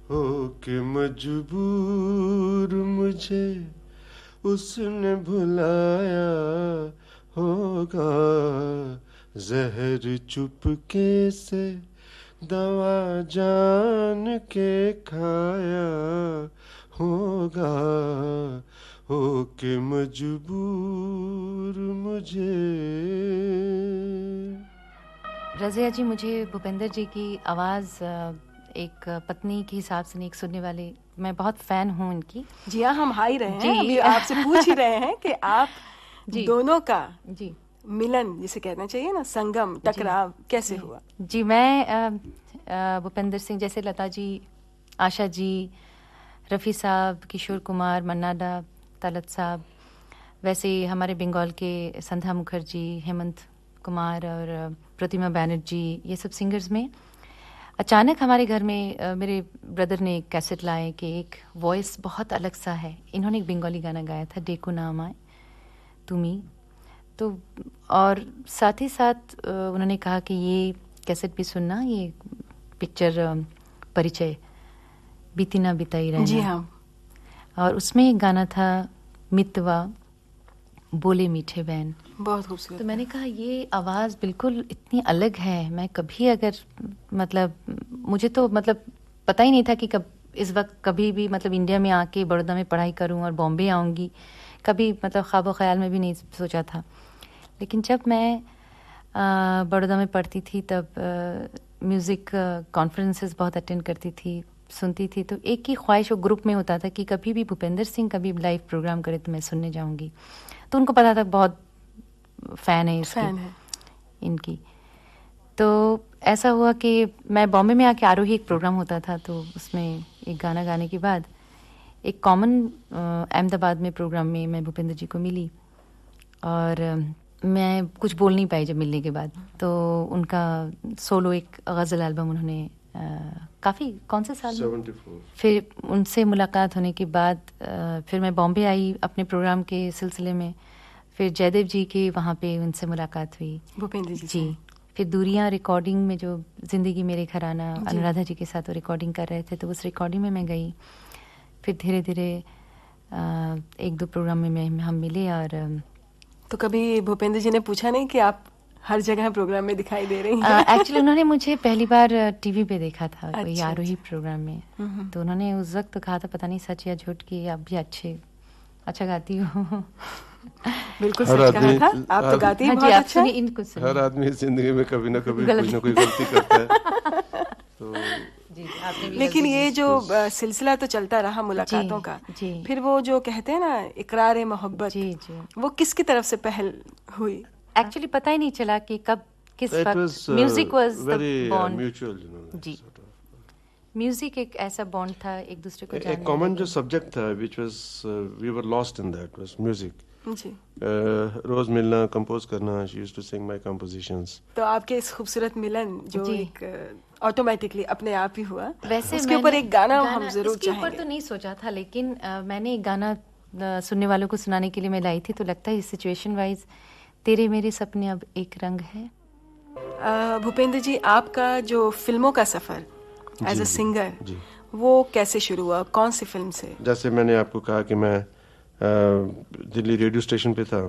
Speaker 6: हो के मजबूर मुझे उसने भुलाया होगा, जहर चुपके से दवा जान के खाया होगा, हो के मजबूर मुझे।
Speaker 7: रज़िया जी, मुझे भूपेंद्र जी की आवाज़ एक पत्नी के हिसाब से नहीं, एक सुनने वाले, मैं बहुत फ़ैन हूँ इनकी।
Speaker 5: जी हाँ, हम हाई रहे
Speaker 7: जी।
Speaker 5: हैं, अभी आपसे पूछ ही रहे हैं कि आप
Speaker 7: जी।
Speaker 5: दोनों का
Speaker 7: जी
Speaker 5: मिलन जिसे कहना चाहिए ना, संगम, टकराव कैसे हुआ?
Speaker 7: जी, मैं भूपेंद्र सिंह जैसे लता जी, आशा जी, रफ़ी साहब, किशोर कुमार, मन्ना डा, तलत साहब, वैसे ही हमारे बंगाल के संध्या मुखर्जी, हेमंत कुमार और प्रतिमा बैनर्जी, ये सब सिंगर्स में अचानक हमारे घर में मेरे ब्रदर ने एक कैसेट लाए कि एक वॉइस बहुत अलग सा है। इन्होंने एक बंगाली गाना गाया था, डेको नाम आए तुमी, तो और साथ ही साथ उन्होंने कहा कि ये कैसेट भी सुनना, ये पिक्चर परिचय, बीती ना बिताई रहना।
Speaker 5: जी हाँ।
Speaker 7: और उसमें एक गाना था मितवा बोले मीठे बैन।
Speaker 5: बहुत खूबसूरत।
Speaker 7: तो मैंने कहा ये आवाज़ बिल्कुल इतनी अलग है, मैं कभी अगर मतलब मुझे तो मतलब पता ही नहीं था कि कब इस वक्त कभी भी मतलब इंडिया में आके बड़ौदा में पढ़ाई करूं और बॉम्बे आऊंगी, कभी मतलब ख्वाब ख्याल में भी नहीं सोचा था। लेकिन जब मैं बड़ौदा में पढ़ती थी तब म्यूज़िक कॉन्फ्रेंसेस बहुत अटेंड करती थी, सुनती थी, तो एक ही ख्वाहिश वो ग्रुप में होता था कि कभी भी भूपेंद्र सिंह कभी लाइव प्रोग्राम करे तो मैं सुनने जाऊंगी। तो उनको पता था बहुत फ़ैन है इनकी। तो ऐसा हुआ कि मैं बॉम्बे में आके आरोही एक प्रोग्राम होता था, तो उसमें एक गाना गाने के बाद एक कॉमन अहमदाबाद में प्रोग्राम में मैं भूपेंद्र जी को मिली और मैं कुछ बोल नहीं पाई जब मिलने के बाद। तो उनका सोलो एक गज़ल एल्बम उन्होंने काफ़ी, कौन से साल में,
Speaker 6: 74।
Speaker 7: फिर उनसे मुलाकात होने के बाद फिर मैं बॉम्बे आई अपने प्रोग्राम के सिलसिले में, फिर जयदेव जी के वहाँ पे उनसे मुलाकात हुई,
Speaker 5: भूपेंद्र जी।
Speaker 7: जी। फिर दूरियां रिकॉर्डिंग में जो ज़िंदगी मेरे घराना अनुराधा जी के साथ वो रिकॉर्डिंग कर रहे थे, तो उस रिकॉर्डिंग में मैं गई। फिर धीरे धीरे एक दो प्रोग्राम में हम मिले। और
Speaker 5: तो कभी भूपेंद्र जी ने पूछा नहीं कि आप हर जगह प्रोग्राम में दिखाई दे रही हैं?
Speaker 7: एक्चुअली उन्होंने मुझे पहली बार टीवी पे देखा था, कोई
Speaker 5: अच्छा,
Speaker 7: आरोही प्रोग्राम में। तो उन्होंने उस वक्त तो कहा था, पता नहीं सच या झूठ, कि आप भी अच्छा गाती हो।
Speaker 5: बिल्कुल सच कहा था, आप तो गाती हैं बहुत
Speaker 7: आप
Speaker 5: अच्छा।
Speaker 7: सुनिए, इनको सुनिए।
Speaker 6: हर आदमी जिंदगी में कभी ना कभी
Speaker 7: गलती।
Speaker 6: कोई ना कोई गलती करता है। तो
Speaker 7: जी, आपने भी
Speaker 5: लेकिन
Speaker 7: गलती
Speaker 5: ये जो सिलसिला तो चलता रहा मुलाकातों का,
Speaker 7: जी।
Speaker 5: फिर वो जो कहते हैं ना इकरार मोहब्बत,
Speaker 7: जी जी,
Speaker 5: वो किसकी तरफ से पहल हुई?
Speaker 7: एक्चुअली पता ही नहीं चला कि कब किस
Speaker 6: it
Speaker 7: वक्त
Speaker 6: was
Speaker 7: music was the
Speaker 6: very
Speaker 7: bond.
Speaker 6: mutual, you know,
Speaker 7: जी।
Speaker 6: sort of.
Speaker 7: म्यूजिक एक ऐसा बॉन्ड था, एक दूसरे को
Speaker 6: एक
Speaker 7: जानने
Speaker 6: कॉमन
Speaker 7: लगे।
Speaker 6: जो सब्जेक्ट था which was we were lost in that was music.
Speaker 5: जी।
Speaker 6: रोज मिलना, कंपोज करना, she used to sing my compositions.
Speaker 5: तो आपके इस खूबसूरत मिलन जो
Speaker 7: जी।
Speaker 5: एक ऑटोमेटिकली अपने आप ही हुआ,
Speaker 7: वैसे
Speaker 5: उसके ऊपर एक गाना हम जरूर
Speaker 7: इसके ऊपर
Speaker 5: चाहेंगे।
Speaker 7: तो नहीं सोचा था, लेकिन मैंने एक गाना सुनने वालों को सुनाने के लिए मैं लाई थी, तो लगता है सिचुएशन वाइज तेरे मेरे सपने अब एक रंग है।
Speaker 5: भूपेंद्र जी, आपका जो फिल्मों का सफर एज अ सिंगर,
Speaker 6: जी।
Speaker 5: वो कैसे शुरू हुआ, कौन सी फिल्म से?
Speaker 6: जैसे मैंने आपको कहा कि मैं दिल्ली रेडियो स्टेशन पे था,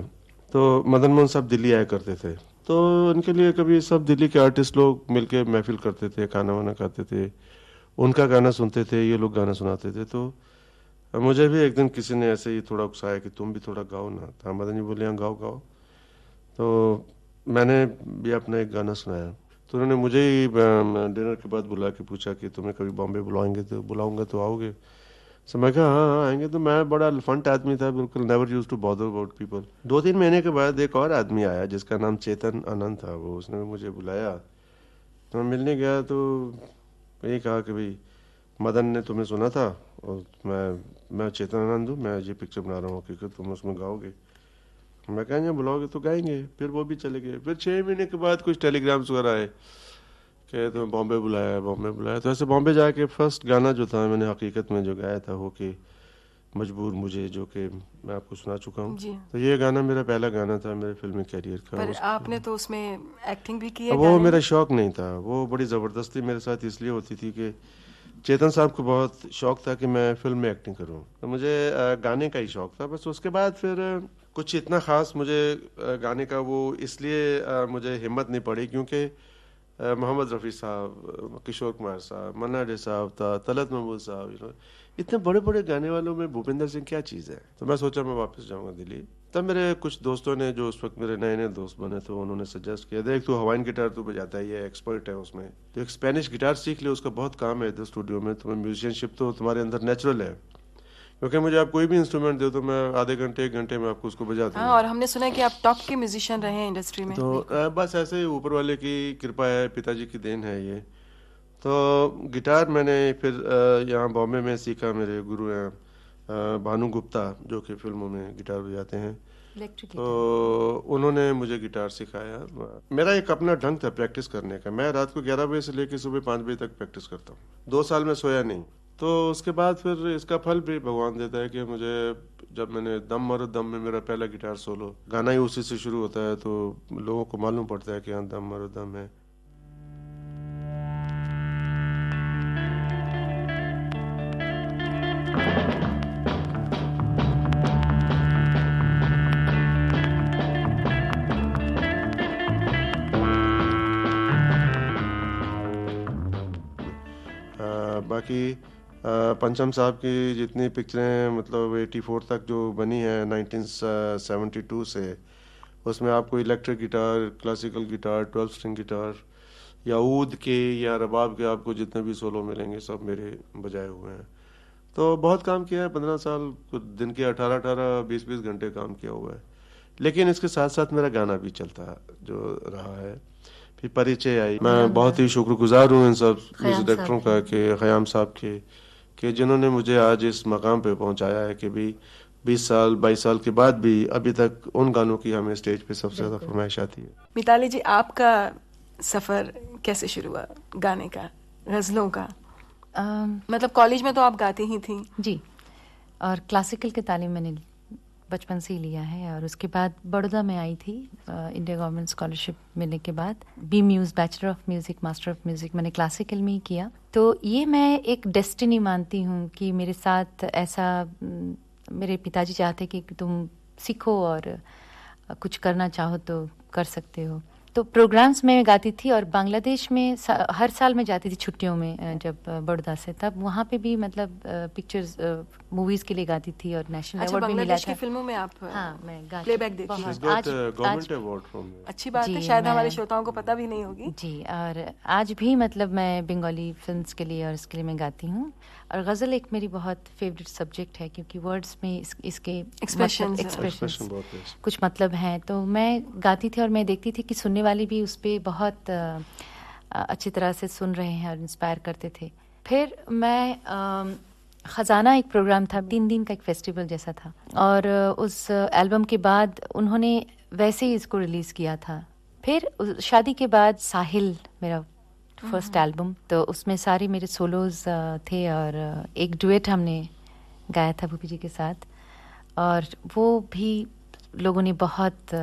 Speaker 6: तो मदन मोहन साहब दिल्ली आया करते थे, तो उनके लिए कभी सब दिल्ली के आर्टिस्ट लोग मिलके महफिल करते थे, खाना वाना खाते थे, उनका गाना सुनते थे, ये लोग गाना सुनाते थे। तो मुझे भी एक दिन किसी ने ऐसे ही थोड़ा उकसाया कि तुम भी थोड़ा गाओ ना। था मदन जी बोले, हाँ गाओ गाओ। तो मैंने भी अपना एक गाना सुनाया, तो उन्होंने मुझे ही डिनर के बाद बुला के पूछा कि तुम्हें कभी बॉम्बे बुलाएंगे तो बुलाऊंगा तो आओगे? सो मैं कहा हाँ हाँ आएंगे। तो मैं बड़ा फंट आदमी था, बिल्कुल never used to bother about people. 2-3 महीने के बाद एक और आदमी आया जिसका नाम चेतन आनंद था, वो उसने मुझे बुलाया, तो मैं मिलने गया, तो यही कहा कि भाई मदन ने तुम्हें सुना था और मैं चेतन आनंद हूँ, मैं ये पिक्चर बना रहा हूँ क्योंकि तुम उसमें गाओगे। मैं कहेंगे बुलाओगे तो गाएंगे। फिर वो भी चले गए। फिर 6 महीने के बाद कुछ टेलीग्राम्स वगैरह आए कि तुम्हें बॉम्बे बुलाया। तो ऐसे बॉम्बे जाके फर्स्ट गाना जो था मैंने हकीकत में जो गाया था हो कि मजबूर मुझे, जो कि मैं आपको सुना चुका हूँ। तो ये गाना मेरा पहला गाना था मेरे फिल्मी कैरियर का।
Speaker 5: पर आपने तो उसमें एक्टिंग भी की है।
Speaker 6: वो मेरा शौक नहीं था, वो बड़ी ज़बरदस्ती मेरे साथ इसलिए होती थी कि चेतन साहब को बहुत शौक था कि मैं फिल्म में एक्टिंग करूं, तो मुझे गाने का ही शौक था बस। उसके बाद फिर कुछ इतना ख़ास मुझे गाने का वो इसलिए मुझे हिम्मत नहीं पड़ी क्योंकि मोहम्मद रफ़ी साहब, किशोर कुमार साहब, मन्ना डे साहब था, तलत महमूद साहब, इतने बड़े बड़े गाने वालों में भूपेंद्र सिंह क्या चीज़ है। तो मैं सोचा मैं वापस जाऊंगा दिल्ली। तब मेरे कुछ दोस्तों ने, जो उस वक्त मेरे नए नए दोस्त बने थे, उन्होंने सजेस्ट किया, देख तू हवाइन गिटार तू बजाता है, ये एक्सपर्ट है उसमें, तो एक स्पेनिश गिटार सीख ले, उसका बहुत काम है इधर स्टूडियो में, तुम्हें म्यूजिशियनशिप तो तुम्हारे अंदर नेचुरल है, क्योंकि मुझे आप कोई भी इंस्ट्रूमेंट दे तो मैं आधे घंटे 1 घंटे में आपको उसको बजा दूंगा।
Speaker 5: हाँ, और हमने सुना है कि आप टॉप के म्यूजिशियन रहे हैं इंडस्ट्री में।
Speaker 6: तो बस ऐसे ही ऊपर वाले की कृपा है, पिताजी की देन है ये। तो गिटार मैंने फिर यहाँ बॉम्बे में सीखा, मेरे गुरु हैं भानु गुप्ता, जो कि फिल्मों में गिटार बजाते हैं, तो उन्होंने मुझे गिटार सिखाया। मेरा एक अपना ढंग था प्रैक्टिस करने का, मैं रात को 11 बजे से लेकर सुबह 5 बजे तक प्रैक्टिस करता हूँ। 2 साल में सोया नहीं। तो उसके बाद फिर इसका फल भी भगवान देता है कि मुझे, जब मैंने दम मरो दम में मेरा पहला गिटार सोलो, गाना ही उसी से शुरू होता है, तो लोगों को मालूम पड़ता है कि हाँ दम मरो दम है। बाकी पंचम साहब की जितनी पिक्चरें, मतलब 84 तक जो बनी है 1972 से, उसमें आपको electric guitar, classical guitar, 12 string guitar या ऊद के या रबाब के आपको जितने भी सोलो मिलेंगे सब मेरे बजाए हुए हैं। तो बहुत काम किया है, 15 साल, दिन के 18-18, 20-20 घंटे काम किया हुआ है। लेकिन इसके साथ साथ मेरा गाना भी चलता जो रहा है। फिर परिचय आई, मैं बहुत ही शुक्रगुजार हूँ इन सब म्यूजिक डायरेक्टरों का, कि खयाम साहब के, कि जिन्होंने मुझे आज इस मकाम पे पहुंचाया है कि भी 20 साल 22 साल के बाद भी अभी तक उन गानों की हमें स्टेज पे सबसे ज्यादा फरमाइश आती है।
Speaker 5: मिताली जी, आपका सफर कैसे शुरू हुआ गाने का, गजलों का? मतलब कॉलेज में तो आप गाती ही थी।
Speaker 7: जी, और क्लासिकल की तालीम मैंने बचपन से ही लिया है, और उसके बाद बड़ौदा में आई थी इंडिया गवर्नमेंट स्कॉलरशिप मिलने के बाद। B Mus, bachelor of music, master of music मैंने क्लासिकल में ही किया। तो ये मैं एक डेस्टिनी मानती हूँ कि मेरे साथ ऐसा, मेरे पिताजी चाहते कि तुम सीखो और कुछ करना चाहो तो कर सकते हो। तो प्रोग्राम्स में गाती थी, और बांग्लादेश में हर साल मैं जाती थी छुट्टियों में, जब बड़ौदा से, तब वहाँ पे भी मतलब पिक्चर्स, मूवीज के लिए गाती थी, और नेशनल अवार्ड भी मिला था।
Speaker 5: की फिल्मों में आप?
Speaker 7: हाँ, मैं गाती,
Speaker 5: प्लेबैक देती हूँ।
Speaker 6: गवर्नमेंट अवार्ड फ्रॉम,
Speaker 5: अच्छी बात है, शायद हमारे श्रोताओं को पता भी नहीं होगी।
Speaker 7: जी, और आज भी मतलब मैं बंगाली फिल्म्स के लिए और इसके लिए मैं गाती हूँ। और गज़ल एक मेरी बहुत फेवरेट सब्जेक्ट है, क्योंकि वर्ड्स में इसके एक्सप्रेशन कुछ मतलब हैं, तो मैं गाती थी, और मैं देखती थी कि सुनने वाले भी उस पर बहुत अच्छी तरह से सुन रहे हैं और इंस्पायर करते थे। फिर मैं ख़जाना एक प्रोग्राम था, 3 दिन का एक फेस्टिवल जैसा था, और उस एल्बम के बाद उन्होंने वैसे ही इसको रिलीज़ किया था। फिर शादी के बाद साहिल मेरा फर्स्ट एल्बम, तो उसमें सारे मेरे सोलोज थे, और एक डुएट हमने गाया था भूपी जी के साथ, और वो भी लोगों ने बहुत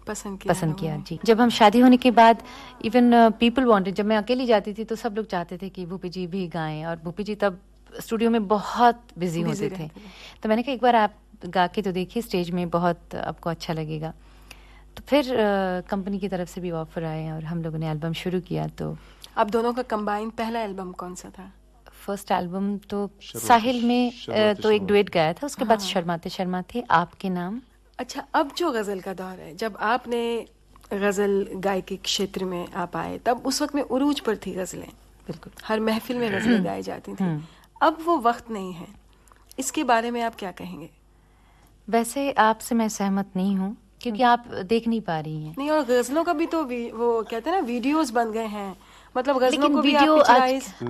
Speaker 7: पसंद किया। जी, जब हम शादी होने के बाद, इवन पीपल वांटेड, जब मैं अकेली जाती थी तो सब लोग चाहते थे कि भूपी जी भी गाएं, और भूपी जी तब स्टूडियो में बहुत बिजी होते थे। तो मैंने कहा एक बार आप गा के तो देखिए स्टेज में, बहुत आपको अच्छा लगेगा। तो फिर कंपनी की तरफ से भी ऑफर आए, और हम लोगों ने एल्बम शुरू किया। तो
Speaker 5: आप दोनों का कंबाइन पहला एल्बम कौन सा था?
Speaker 7: फर्स्ट एल्बम तो साहिल में तो एक डुएट गाया था, उसके बाद शर्माते शर्माते, आपके नाम।
Speaker 5: अच्छा, अब जो गजल का दौर है, जब आपने गजल गायकी क्षेत्र में आप आए, तब उस वक्त में उरूज पर थी गजलें, बिल्कुल हर महफिल में गजलें गाई जाती थी। अब वो वक्त नहीं है, इसके बारे में आप क्या कहेंगे?
Speaker 7: वैसे आपसे मैं सहमत नहीं हूँ, क्योंकि आप देख नहीं पा रही हैं।
Speaker 5: नहीं, और गजलों का भी तो वो कहते हैं ना, वीडियोस बन गए हैं, मतलब गजलों को भी
Speaker 7: वीडियो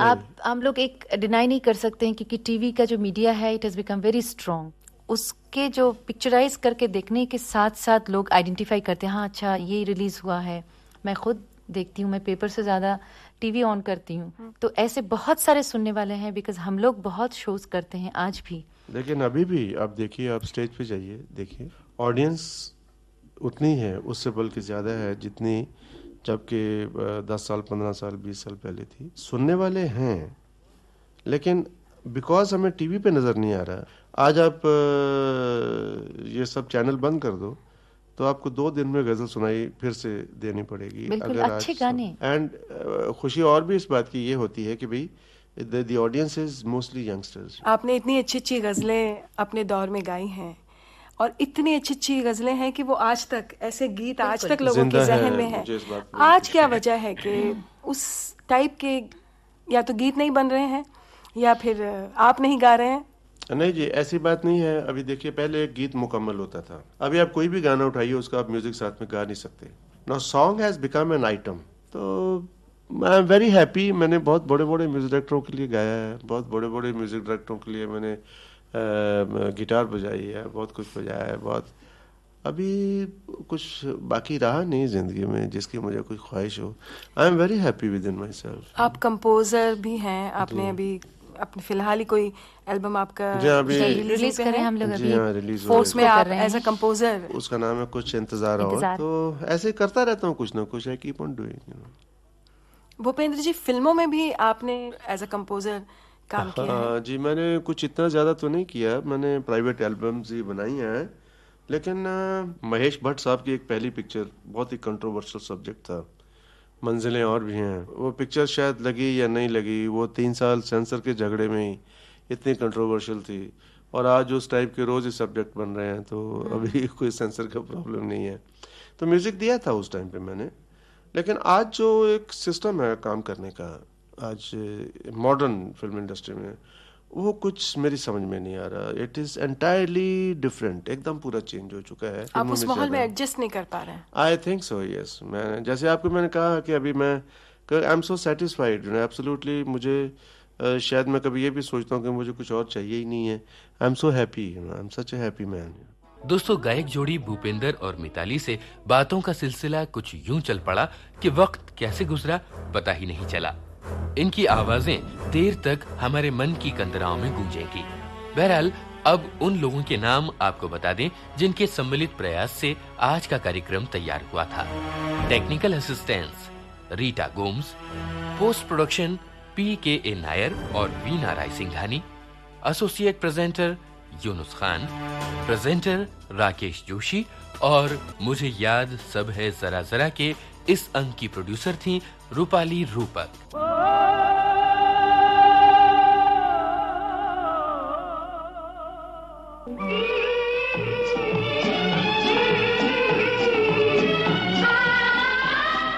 Speaker 5: आप
Speaker 7: हम लोग एक डिनाई नहीं कर सकते हैं, क्योंकि टीवी का जो मीडिया है, it has become very strong. उसके जो पिक्चराइज करके देखने के साथ साथ लोग आइडेंटिफाई करते हैं, हाँ अच्छा ये रिलीज हुआ है। मैं खुद देखती हूँ, मैं पेपर से ज्यादा टीवी ऑन करती हूँ, तो ऐसे बहुत सारे सुनने वाले हैं, बिकॉज हम लोग बहुत शोज करते हैं आज भी।
Speaker 6: लेकिन अभी भी आप देखिए, आप स्टेज पे जाइए, देखिए ऑडियंस उतनी है, उससे बल्कि ज़्यादा है जितनी जबकि 10 साल 15 साल 20 साल पहले थी। सुनने वाले हैं, लेकिन बिकॉज हमें टीवी पे नज़र नहीं आ रहा। आज आप ये सब चैनल बंद कर दो तो आपको 2 दिन में गजल सुनाई फिर से देनी पड़ेगी।
Speaker 7: बिल्कुल,
Speaker 6: अगर
Speaker 7: अच्छे गाने।
Speaker 6: एंड खुशी और भी इस बात की ये होती है कि भाई The audience is mostly youngsters.
Speaker 5: आपने इतनी अच्छी अच्छी गज़लें अपने दौर में गाई हैं और इतनी अच्छी अच्छी गज़लें हैं कि वो आज तक ऐसे गीत आज तक लोगों के जहन में हैं।
Speaker 6: मुझे इस बात पे
Speaker 5: आज क्या वजह है कि उस टाइप के या तो गीत नहीं बन रहे हैं या फिर आप नहीं गा रहे हैं?
Speaker 6: नहीं जी, ऐसी बात नहीं है। अभी देखिए, पहले एक गीत मुकम्मल होता था, अभी आप कोई भी गाना उठाइए उसका आप म्यूजिक साथ में गा नहीं सकते। Now song has become an item. तो आई एम वेरी हैप्पी। मैंने बहुत बड़े बड़े म्यूजिक डायरेक्टरों के लिए गाया है, बहुत बड़े बड़े म्यूजिक डायरेक्टरों के लिए मैंने गिटार बजाई है, बहुत कुछ बजाया है, बहुत। अभी कुछ बाकी रहा नहीं जिंदगी में जिसकी मुझे कोई ख्वाहिश हो। I am very happy with in my self.
Speaker 5: आप कंपोजर भी हैं, आपने अभी अपने फिलहाल ही कोई एल्बम आपका
Speaker 6: जी हाँ, अभी
Speaker 7: रिलीज कर रहे हैं हम लोग
Speaker 6: जी हाँ,
Speaker 7: अभी
Speaker 6: रिलीज
Speaker 5: फोर्स में
Speaker 7: कर
Speaker 5: आप
Speaker 7: रहे हैं।
Speaker 5: As a composer.
Speaker 6: उसका नाम है कुछ इंतजार और। तो ऐसे करता रहता हूँ कुछ ना कुछ। I keep on doing.
Speaker 5: Bhupendra ji, फिल्मों में भी आपने एज अ कंपोजर काम किया है?
Speaker 6: हाँ जी, मैंने कुछ इतना ज़्यादा तो नहीं किया, मैंने प्राइवेट एल्बम्स ही बनाई हैं। लेकिन महेश भट्ट साहब की एक पहली पिक्चर बहुत ही कंट्रोवर्शियल सब्जेक्ट था, मंजिलें और भी हैं। वो पिक्चर शायद लगी या नहीं लगी, वो 3 साल सेंसर के झगड़े में ही इतनी कंट्रोवर्शियल थी। और आज उस टाइप के रोज़ ही सब्जेक्ट बन रहे हैं, तो अभी कोई सेंसर का प्रॉब्लम नहीं है। तो म्यूज़िक दिया था उस टाइम पे मैंने। लेकिन आज जो एक सिस्टम है काम करने का, आज मॉडर्न फिल्म इंडस्ट्री में, वो कुछ मेरी समझ में नहीं आ रहा। इट इज एंटायरली डिफरेंट, एकदम पूरा चेंज हो चुका है।
Speaker 5: आप उस माहौल में एडजस्ट नहीं कर पा रहे हैं?
Speaker 6: I think so, yes. मैं जैसे आपको मैंने कहा कि अभी मैं I am so satisfied, absolutely. मुझे शायद मैं कभी ये भी सोचता हूँ कि मुझे कुछ और चाहिए ही नहीं है। I am so happy, I am such A happy man.
Speaker 4: दोस्तों, गायक जोड़ी भूपेंद्र और मिताली से बातों का सिलसिला कुछ यूं चल पड़ा कि वक्त कैसे गुजरा पता ही नहीं चला। इनकी आवाजें देर तक हमारे मन की कंदराओं में गूंजेंगी। बहरहाल, अब उन लोगों के नाम आपको बता दें जिनके सम्मिलित प्रयास से आज का कार्यक्रम तैयार हुआ था। Technical assistance Rita Gomes, post production PK Nair और Veena Rai Singhani, associate presenter Yunus Khan, presenter Rakesh Joshi और मुझे याद सब है जरा जरा के इस अंक की प्रोड्यूसर थी रूपाली रूपक।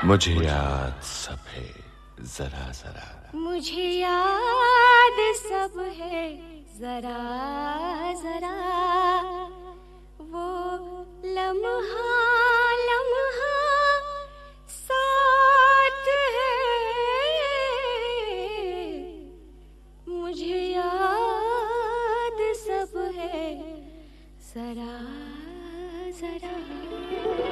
Speaker 2: मुझे याद सब है जरा जरा।
Speaker 3: मुझे याद सब है जरा जरा, वो लम्हा लम्हा साथ है। मुझे याद सब है जरा जरा।